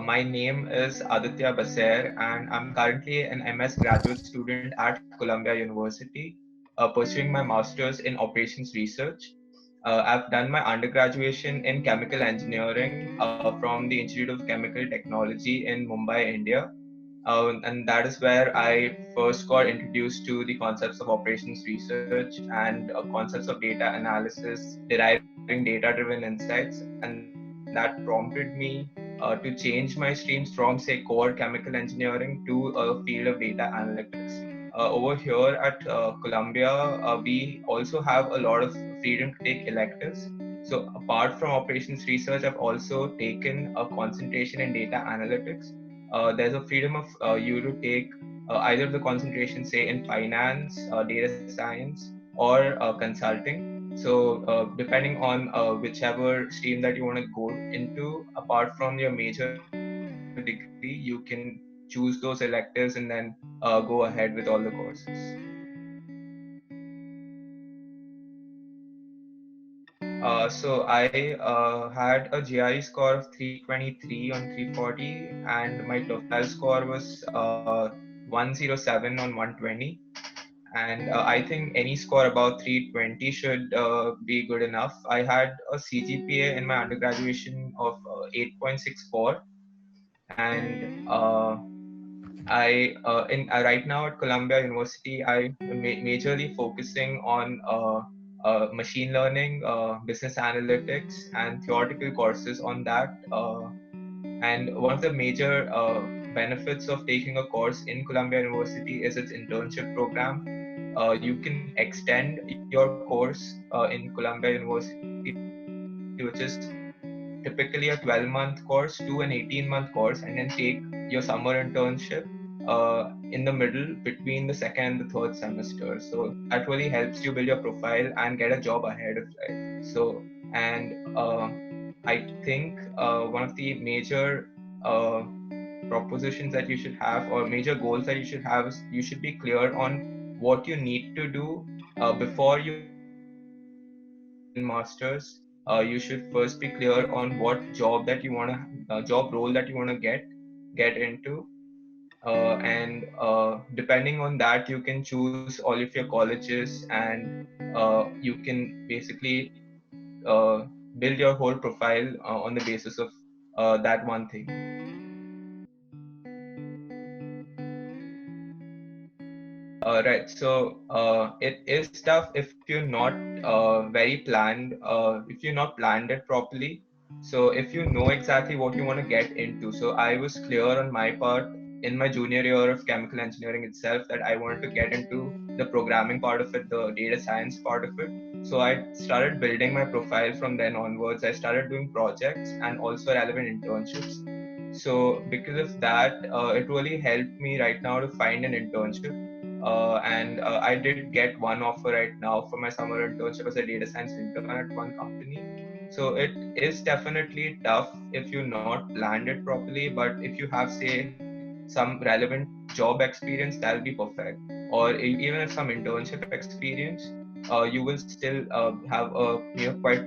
My name is Aditya Baser, and I'm currently an MS graduate student at Columbia University, pursuing my master's in operations research. I've done my undergraduation in chemical engineering from the Institute of Chemical Technology in Mumbai, India. And that is where I first got introduced to the concepts of operations research and concepts of data analysis, deriving data-driven insights, and that prompted me to change my streams from, say, core chemical engineering to a field of data analytics. Over here at Columbia, we also have a lot of freedom to take electives. So apart from operations research, I've also taken a concentration in data analytics. There's a freedom of you to take either the concentration, say, in finance, data science, or consulting. So, depending on whichever stream that you want to go into, apart from your major degree, you can choose those electives and then go ahead with all the courses. So I had a GRE score of 323 on 340, and my TOEFL score was 107 on 120. And I think any score above 320 should be good enough. I had a CGPA in my undergraduation of 8.64, and I in right now at Columbia University, I majorly focusing on machine learning, business analytics, and theoretical courses on that. And one of the major benefits of taking a course in Columbia University is its internship program. You can extend your course in Columbia University, which is typically a 12-month course to an 18-month course, and then take your summer internship in the middle between the second and the third semester. So that really helps you build your profile and get a job ahead of life. So, and I think one of the major propositions that you should have, or major goals that you should have, is you should be clear on what you need to do before you enroll in masters. You should first be clear on what job that you want to job role that you want to get into, and depending on that you can choose all of your colleges, and you can basically build your whole profile on the basis of that one thing. Right. So it is tough if you're not very planned, if you're not planned it properly. So if you know exactly what you want to get into. So I was clear on my part in my junior year of chemical engineering itself that I wanted to get into the programming part of it, the data science part of it. So I started building my profile from then onwards. I started doing projects and also relevant internships. So because of that, it really helped me right now to find an internship, and I did get one offer right now for my summer internship as a data science intern at one company. So it is definitely tough if you not planned it properly, but if you have, say, some relevant job experience, that'll be perfect. Or even if some internship experience, you will still have a quite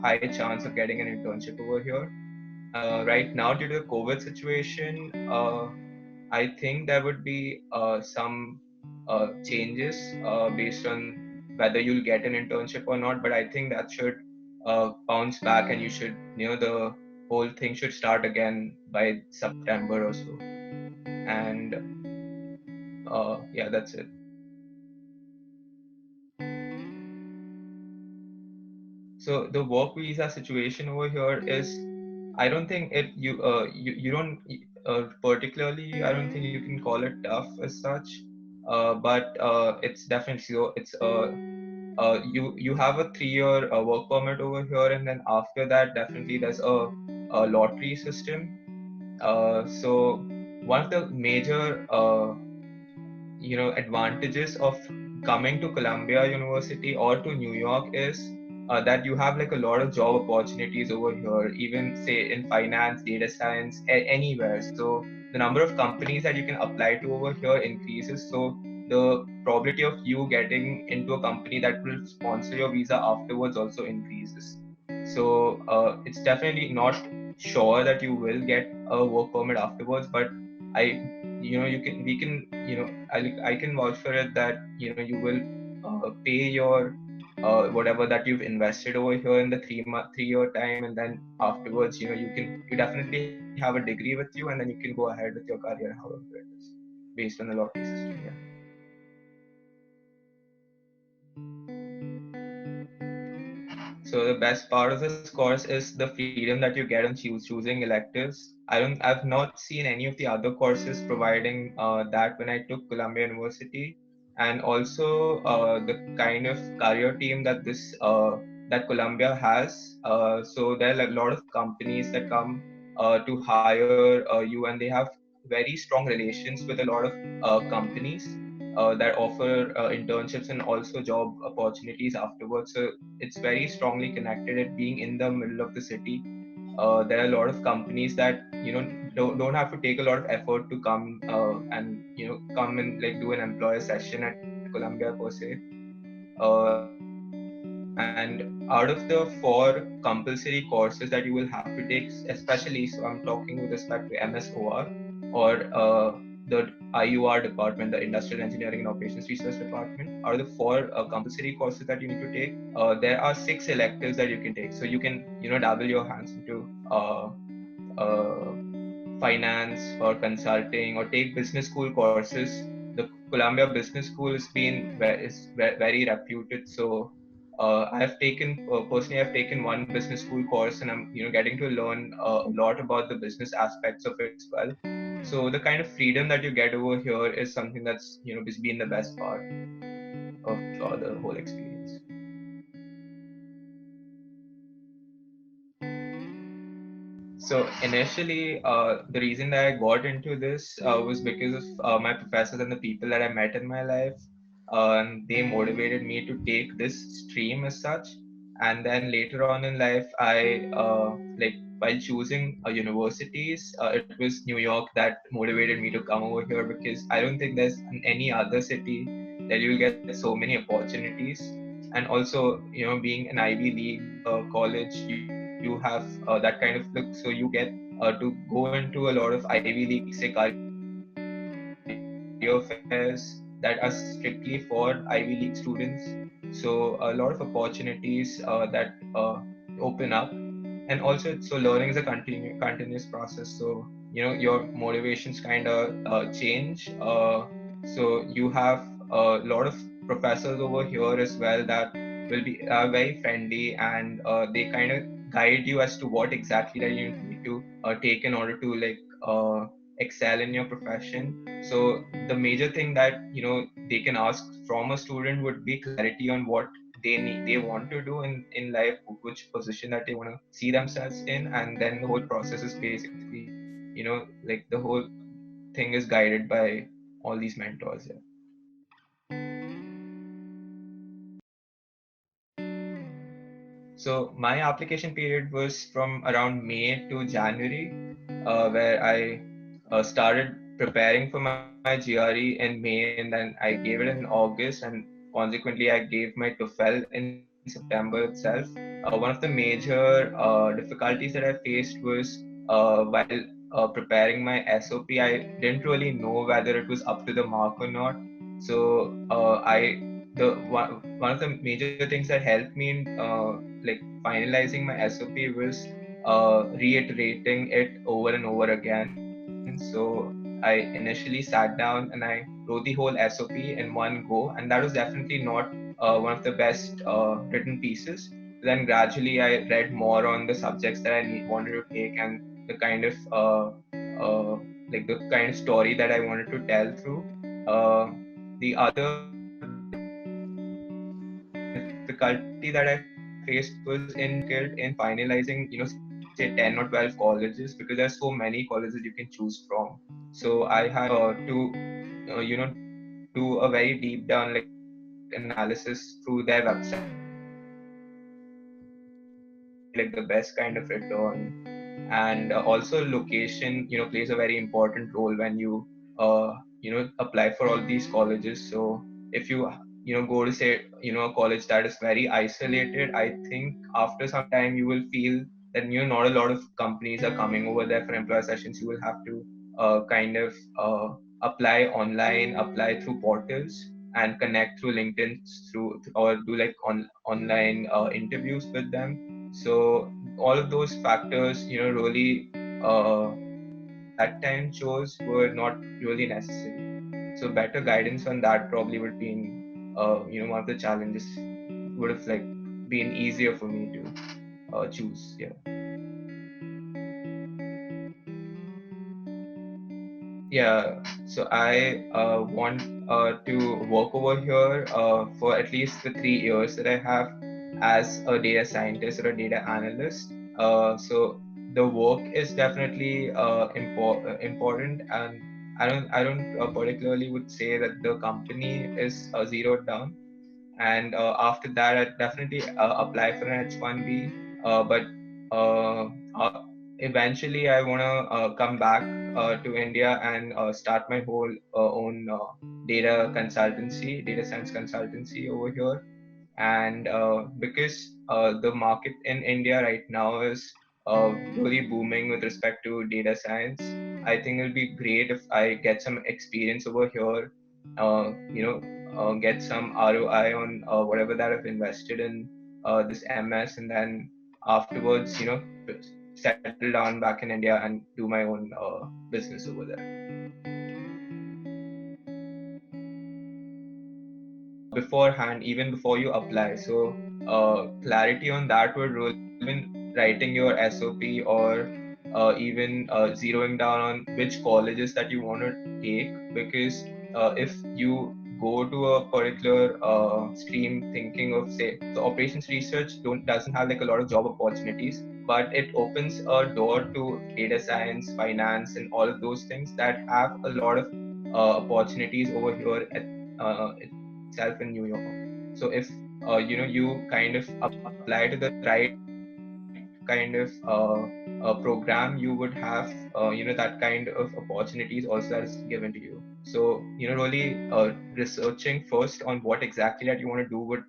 high chance of getting an internship over here. Right now, due to the COVID situation, I think there would be some changes based on whether you'll get an internship or not. But I think that should bounce back, and you should, the whole thing should start again by September or so. And yeah, that's it. So the work visa situation over here is, I don't think you don't particularly, I don't think you can call it tough as such, but it's definitely so. It's you have a 3-year work permit over here, and then after that, definitely there's a lottery system. So one of the major advantages of coming to Columbia University or to New York is that you have like a lot of job opportunities over here, even say in finance, data science, anywhere. So the number of companies that you can apply to over here increases. So the probability of you getting into a company that will sponsor your visa afterwards also increases. So it's definitely not sure that you will get a work permit afterwards, but I, we can, I can vouch for it that, you will pay your whatever that you've invested over here in the 3-year time, and then afterwards, you definitely have a degree with you, and then you can go ahead with your career however it is, based on the lottery system. Yeah. So the best part of this course is the freedom that you get on choosing electives. I've not seen any of the other courses providing that when I took Columbia University, and also the kind of career team that that Columbia has. So there are a lot of companies that come to hire you, and they have very strong relations with a lot of companies that offer internships and also job opportunities afterwards. So it's very strongly connected. It being in the middle of the city, there are a lot of companies that don't have to take a lot of effort to come and come and like do an employer session at Columbia per se. And out of the 4 compulsory courses that you will have to take, especially, so I'm talking with respect to MSOR or the IUR department, the Industrial Engineering and Operations Research Department. Out of the 4 compulsory courses that you need to take, there are 6 electives that you can take. So you can, dabble your hands into uh, finance or consulting, or take business school courses. The Columbia Business School is very reputed. So I've taken one business school course, and I'm getting to learn a lot about the business aspects of it as well. So the kind of freedom that you get over here is something that's has been the best part of the whole experience. So initially, the reason that I got into this was because of my professors and the people that I met in my life. They motivated me to take this stream as such. And then later on in life, like while choosing universities, it was New York that motivated me to come over here, because I don't think there's in any other city that you'll get so many opportunities. And also, being an Ivy League college, you have that kind of look, so you get to go into a lot of Ivy League, say, career fairs that are strictly for Ivy League students. So a lot of opportunities that open up. And also, so learning is a continuous process. So your motivations kind of change. So you have a lot of professors over here as well that will be very friendly, and they kind of guide you as to what exactly that you need to take in order to like excel in your profession. So the major thing that they can ask from a student would be clarity on what they want to do in life, which position that they want to see themselves in. And then the whole process is basically, like the whole thing is guided by all these mentors. Yeah. So my application period was from around May to January, where I started preparing for my GRE in May, and then I gave it in August, and consequently I gave my TOEFL in September itself. One of the major difficulties that I faced was while preparing my SOP, I didn't really know whether it was up to the mark or not. So one of the major things that helped me in like finalizing my SOP was reiterating it over and over again. So I initially sat down and I wrote the whole SOP in one go, and that was definitely not one of the best written pieces. Then gradually I read more on the subjects that wanted to take, and the kind of like the kind of story that I wanted to tell through. The other difficulty that I faced was in finalizing, say 10 or 12 colleges, because there's so many colleges you can choose from. So I had do a very deep down like analysis through their website, like the best kind of return. And also location, plays a very important role when you apply for all these colleges. So if you go to say a college that is very isolated, I think after some time you will feel that not a lot of companies are coming over there for employer sessions. You will have to kind of apply online, apply through portals, and connect through LinkedIn through or do like online interviews with them. So all of those factors, really that time chose were not really necessary. So better guidance on that probably would be, one of the challenges would have like been easier for me to choose. Yeah. Yeah, so I want to work over here for at least the 3 years that I have as a data scientist or a data analyst. So the work is definitely important, and I don't particularly would say that the company is zeroed down. And after that, I definitely apply for an H1B. But uh, uh, eventually, I want to come back to India and start my whole own data consultancy, data science consultancy over here. And because the market in India right now is really booming with respect to data science, I think it'll be great if I get some experience over here. Get some ROI on whatever that I've invested in this MS, and then afterwards, settle down back in India and do my own business over there. Beforehand, even before you apply. So clarity on that would really even writing your SOP, or even zeroing down on which colleges that you want to take. Because if you go to a particular stream thinking of, say, so operations research doesn't have like a lot of job opportunities, but it opens a door to data science, finance, and all of those things that have a lot of opportunities over here at itself in New York. So if you kind of apply to the right kind of program, you would have that kind of opportunities also that is given to you. So really researching first on what exactly that you want to do would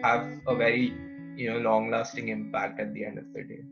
have a very long lasting impact at the end of the day.